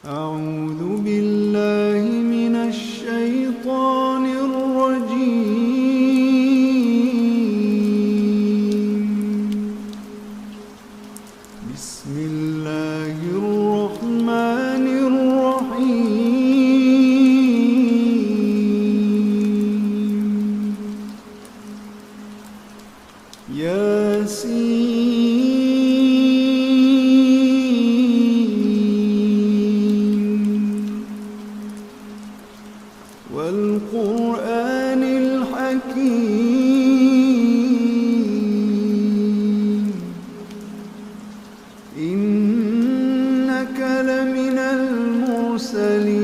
أعوذ بالله من الشيطان الرجيم. بسم الله الرحمن الرحيم. والقرآن الحكيم إنك لمن المرسلين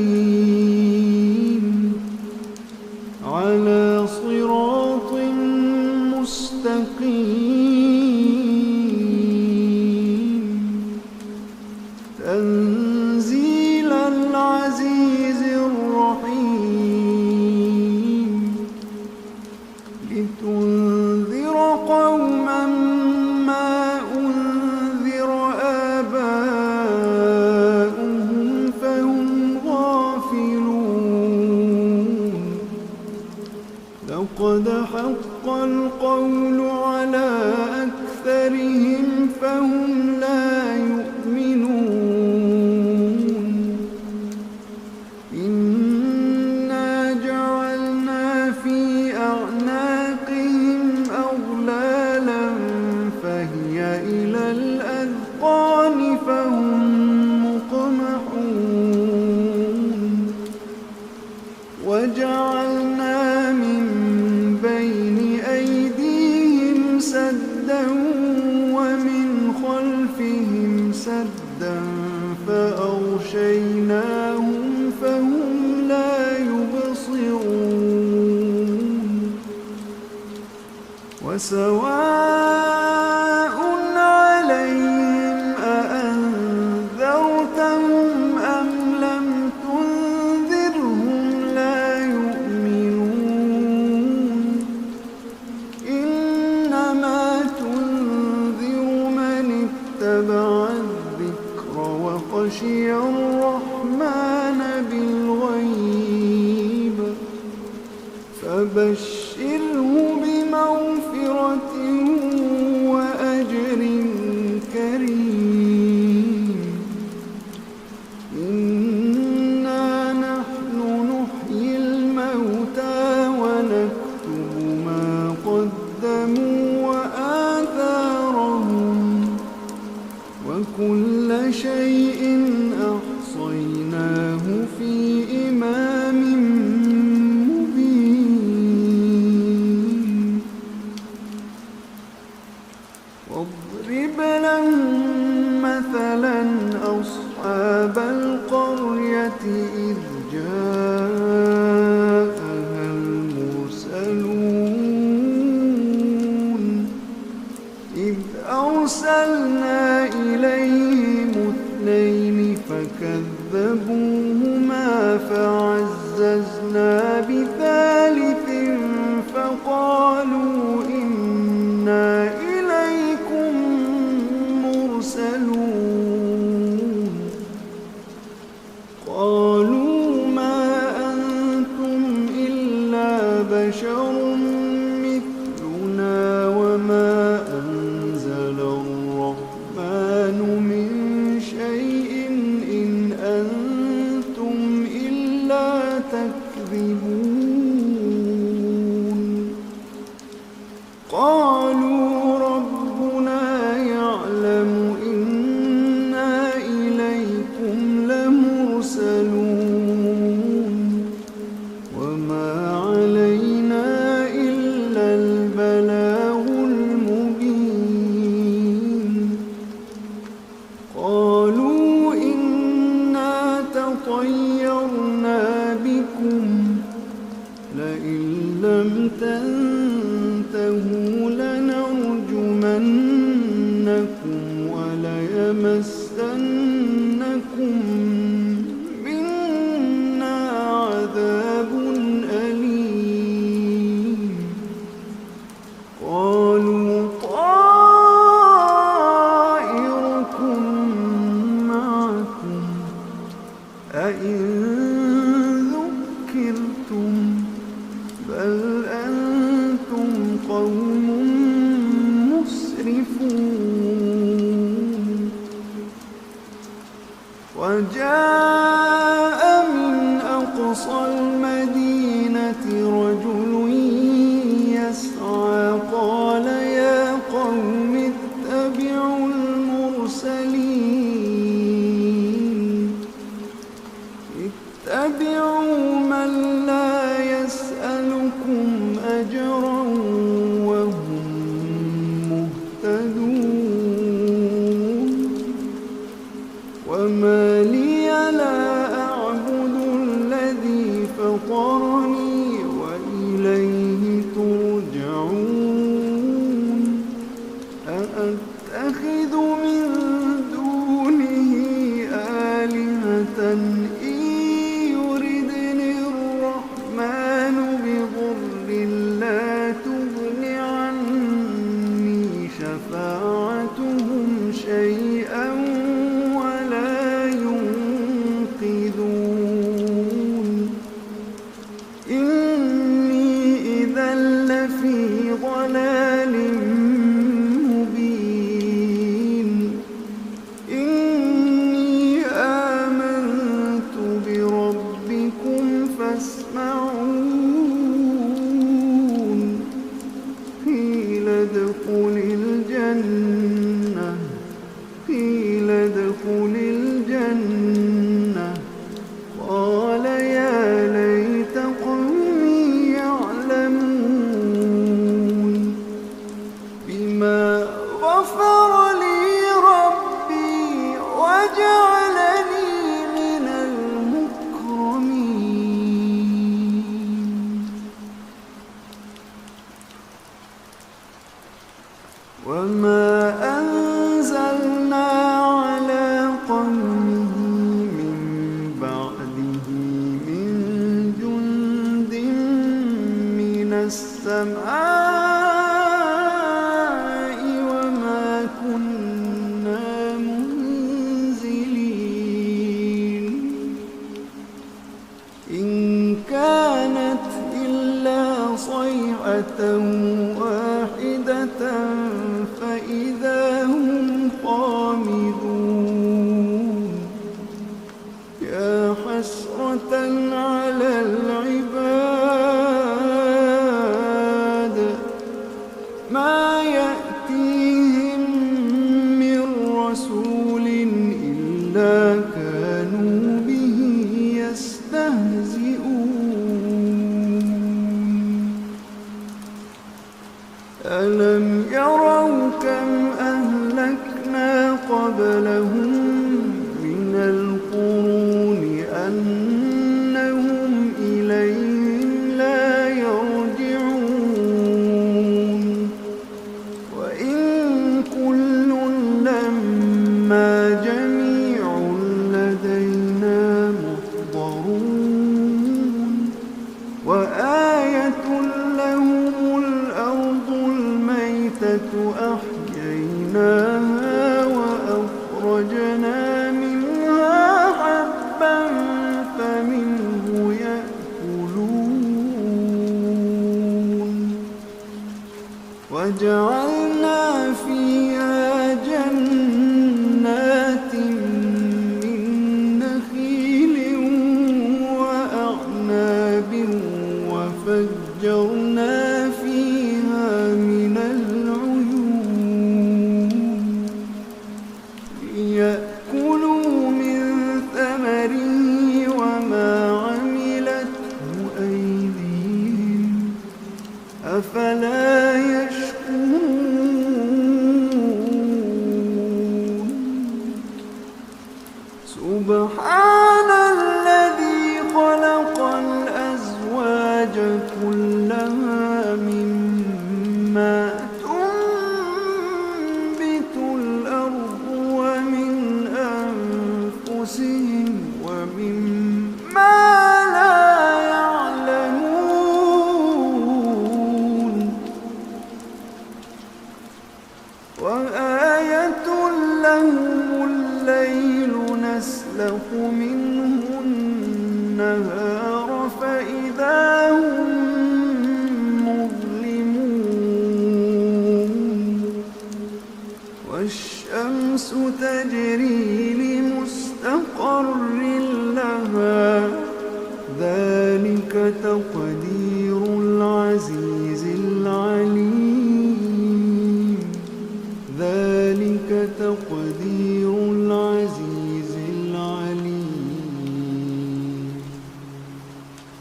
على صراط مستقيم تنزيل العزيز الرحيم لتنذر قوما ما أنذر آباؤهم فهم غافلون لقد حق القول على أكثرهم فهم لا يؤمنون إنا جعلنا في أعناقهم أغلالا فهي إلى الأذقان فهم مقمحون وجعلنا من بين أيديهم سدا ومن خلفهم سدا فأغشيناهم فهم لا يبصرون وسواء عليهم أأنذرتهم أم لم تنذرهم لا يؤمنون إنما تنذر من اتبع الذكر وخشي الرحمن بالغيب فبشره بمغفرة وأجر كريم إنا نحن نحيي الموتى ونكتب ما قدموا وآثارهم وكل شيء أحصيناه في إمام مبين واضرب لهم مثلا أصحاب القرية إذ جاءها المرسلون إذ أرسلنا إليهم اثنين فكذبوهما فعززنا بثالث فقالوا إنا إليكم مرسلون قالوا ما أنتم إلا بشر مثلنا وما أنزل الرحمن من شيء إن أنتم إلا تكذبون قالوا ربنا يعلم إنا إليكم لمرسلون وما علينا إلا البلاغ المبين قالوا إنا تطيرنا بكم لئن لم تنتهوا لنرجمنكم وليمسنكم منا عذاب أليم قالوا طائركم معكم أئن ذكرتم بل أنتم قوم مسرفون وجاء من أقصى المدينة رجل يسعى قال يا قوم اتبعوا المرسلين اتبعوا من لا يسألكم أجرا وهم مهتدون وما لي لا أعبد الذي فطرني وإليه ترجعون أأتخذ من دونه آلهة إن يردني الرحمن بضر لا تغن عني شفاعتهم شيئا ولا ينقذون إني إذا لفي ضلال مبين إني آمنت بربكم فاسمعون قيل ادخل الجنة قال يا ليت قومي يعلمون بما غفر لي ربي وجعلني من المكرمين وما أنزلنا على قومه من بعده من جند من السماء وما كنا منزلين إن كانت إلا صيحة واحدة فإذا هم خامدون يا حسرة على العباد ما يأتيهم من رسول إلا كانوا به يستهزئون ألم يروا كم أهلكنا قبلهم من القرون أنهم إليهم لا يرجعون وإن كل لما جميع لدينا محضرون وآية لهم الأرض الميتة أحييناها وأخرجنا منها حبا فمنه يأكلون وجعلنا فيها جنات من نخيل وأعناب وفجرنا فيها من العيون ليأكلوا من ثمره وما عملته أيديهم أفلا يشكرون النهار فإذا هم مظلمون والشمس تجري لمستقر لها ذلك تقدير العزيز العليم ذلك تقدير العزيز العليم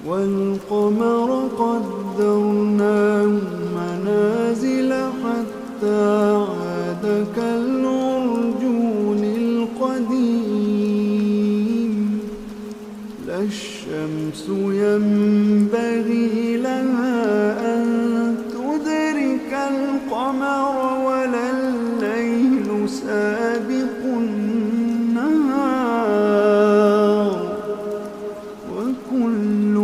والقمر قدرناه منازل حتى عاد كالعرجون القديم لا الشمس ينبغي لها أن تدرك القمر ولا الليل سابق النهار وكل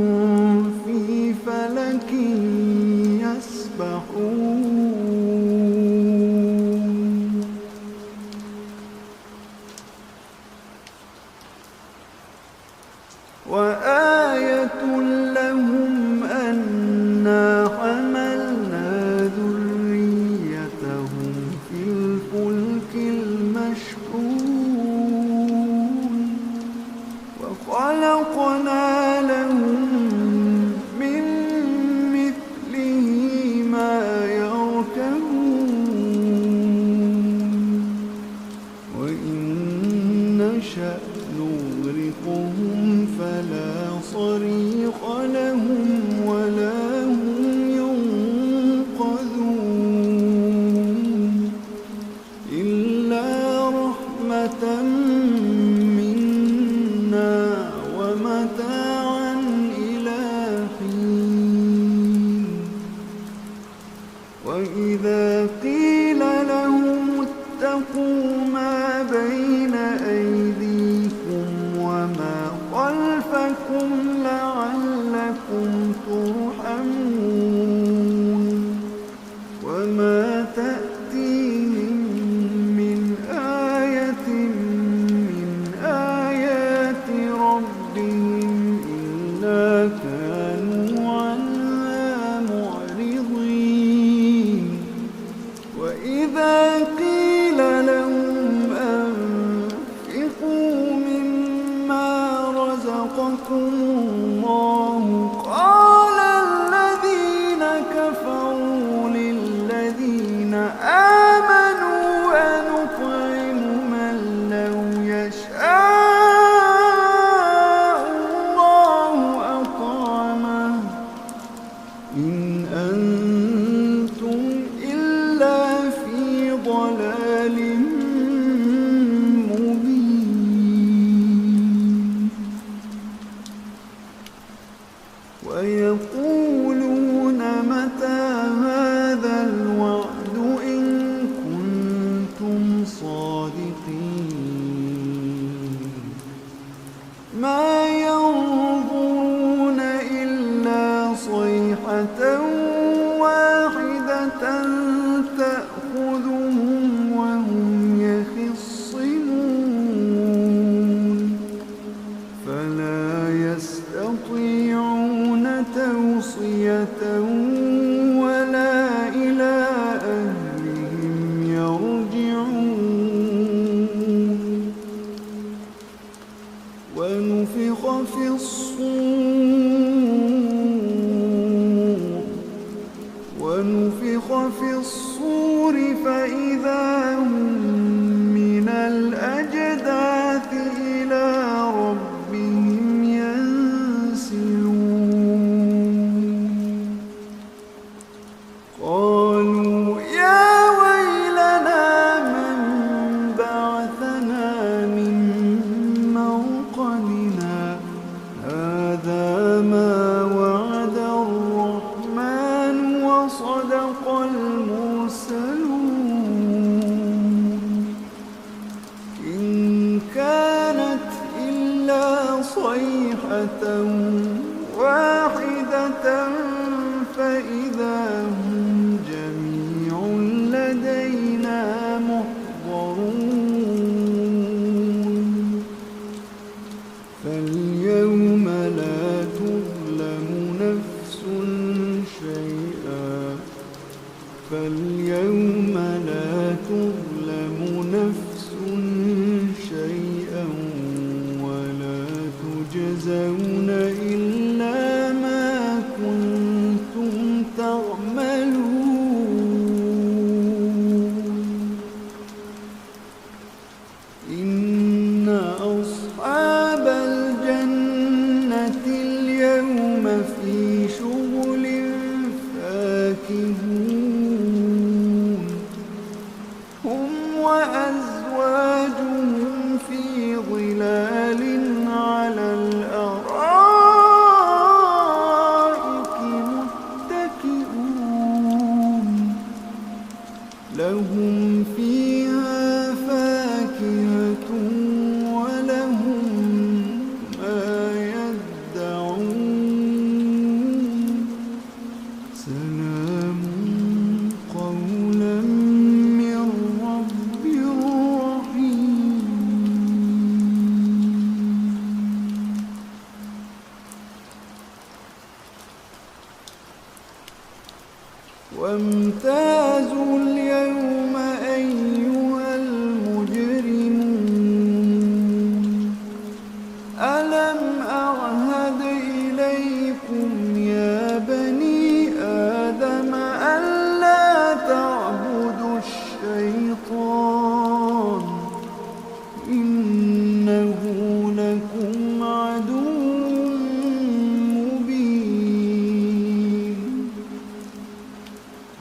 في فلك يسبحون وآية لهم أنا حملنا ذريتهم في الفلك المشحون وخلقنا لهم من مثله ما يركبون وإن نشأ نغرقهم فلا صريخ لهم ولا هم ينقذون إلا رحمة منا ومتاعا إلى حين وإذا قيل لهم اتقوا ما بين أيديكم وما خلفكم لعلكم ترحمون وما تأتيهم من آية من آيات ربهم إلا كانوا عنها معرضين وإذا قيل لهم أنفقوا مما رزقكم الله قال الذين كفروا للذين آمنوا أنطعم من لو يشاء الله أطعمه إن أنتم إلا في ضلال مبين ويقولون متى هذا الوعد إن كنتم صادقين ما ينظرون إلا صيحة واحدة تأخذهم وهم يخصمون فلا يستطيعون توصية ولا إلى أهلهم يرجعون ونفخ في الصور فإذا هم من الأجداث إلى ربهم ينسلون قالوا يا ويلنا من بعثنا من مرقدنا هذا ما وعد الرحمن وصدق المرسلون إن كانت إلا صيحة واحدة فإذا هم جميع لدينا محضرون فاليوم لا تظلم نفس شيئا فاليوم لا تظلم نفس شيئا ولا تجزون إلا ما كنتم تعملون إن أصحاب الجنة اليوم في شغل فاكهون هم وأزواجهم في ظلال على الأرائك متكئون لهم فيها فاكهة ولهم ما يدعون سلام قولا من رب رحيم وامتازوا اليوم أيها المجرمون ألم أعهد إليكم يا بني آدم ألا تعبدوا الشيطان إنه لكم عدو مبين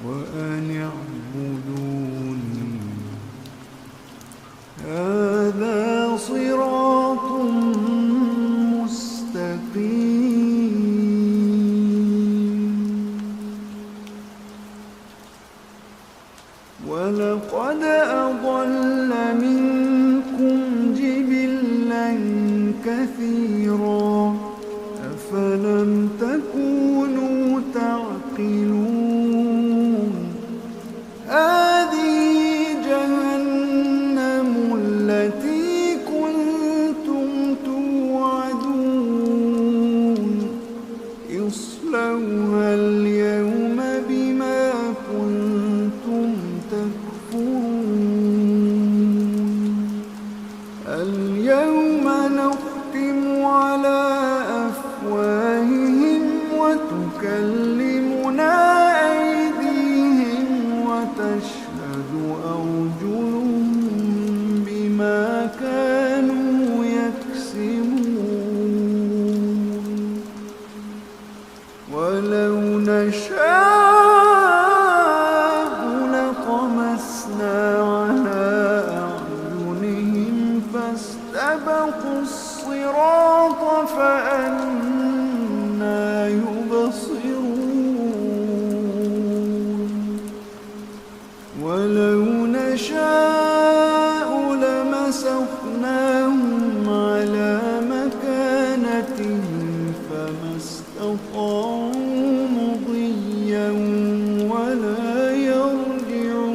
وأن اعبدوني هذا صراط مستقيم ولقد أضل منكم جبلا كثيرا أفلم تكونوا تعقلون هذه جهنم التي كنتم توعدون اصلوها اليوم بما كنتم تكفرون اليوم نختم على أفواههم وتكلمنا أيديهم وتشهد أرجلهم بما كانوا يكسبون ولو نشاء لطمسنا على أعينهم فاستبقوا الصراط فأنى يبصرون ولو نشاء لمسخناهم على مكانتهم فما استطاعوا مضيا ولا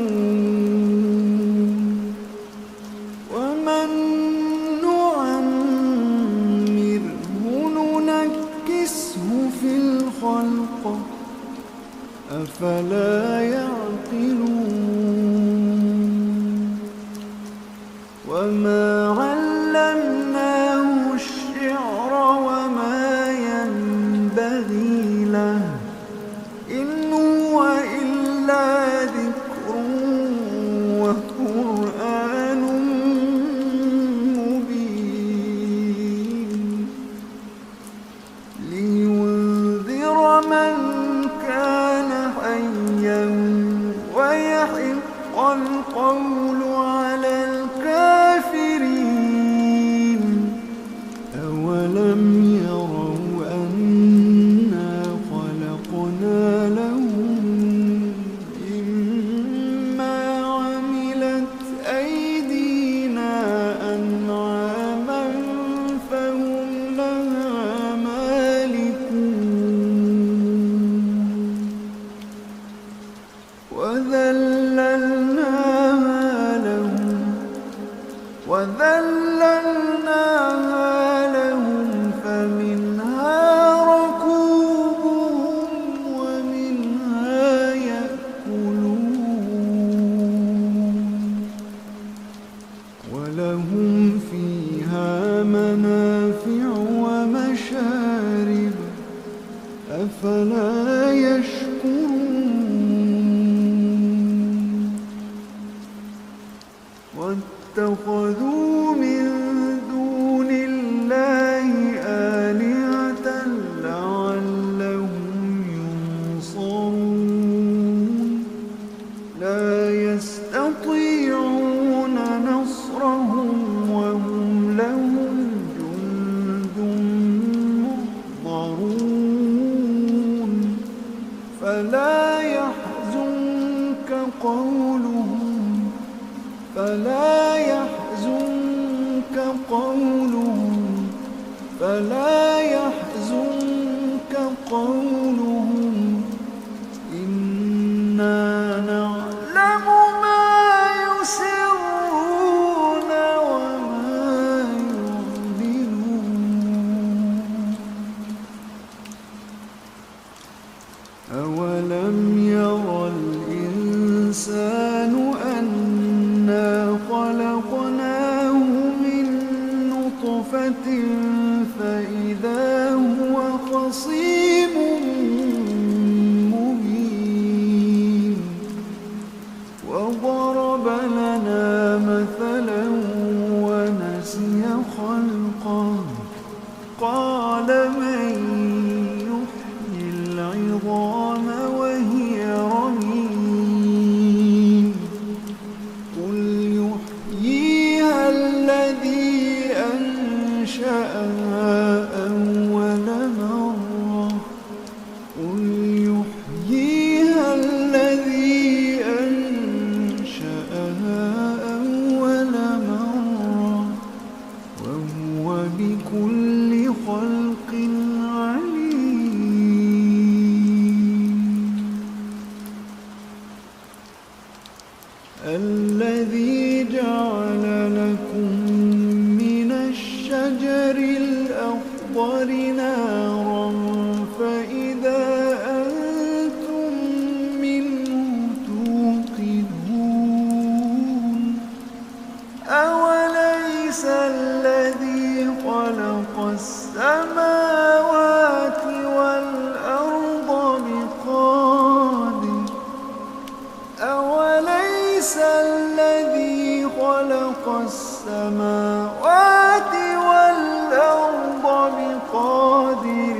يرجعون ومن نعمره ننكسه في الخلق أفلا يعقلون وما علمناه الشعر وما ينبغي له إن هو إلا ذكر وقرآن مبين لينذر من كان حيا ويحق القول على الكافرين أولم يروا أنا خلقنا لهم مما عملت أيدينا أنعاما فهم لها مالكون وذللناها لهم ومشارب أفلا يشكرون واتخذوا من دون الله آلهة لعلهم ينصرون لا يستطيعون نصرهم وهم لهم جند محضرون فلا يحزنك قولهم إنا نعلم ما يسرون وما يعلنون أولم ير الإنسان أنا خلقناه من نطفة فإذا هو خصيم مبين وضرب لنا مثلا ونسي خلقه قال من يحيي العظام وهي رميم قل يحييها الذي أنشأها أول مرة وهو بكل خلق عليم الذي جعل لكم من الشجر الأخضر نارا فإذا أنتم منه توقدون أوليس الذي خلق السماوات والأرض بقادر أوليس الذي خلق السماوات والأرض بقادر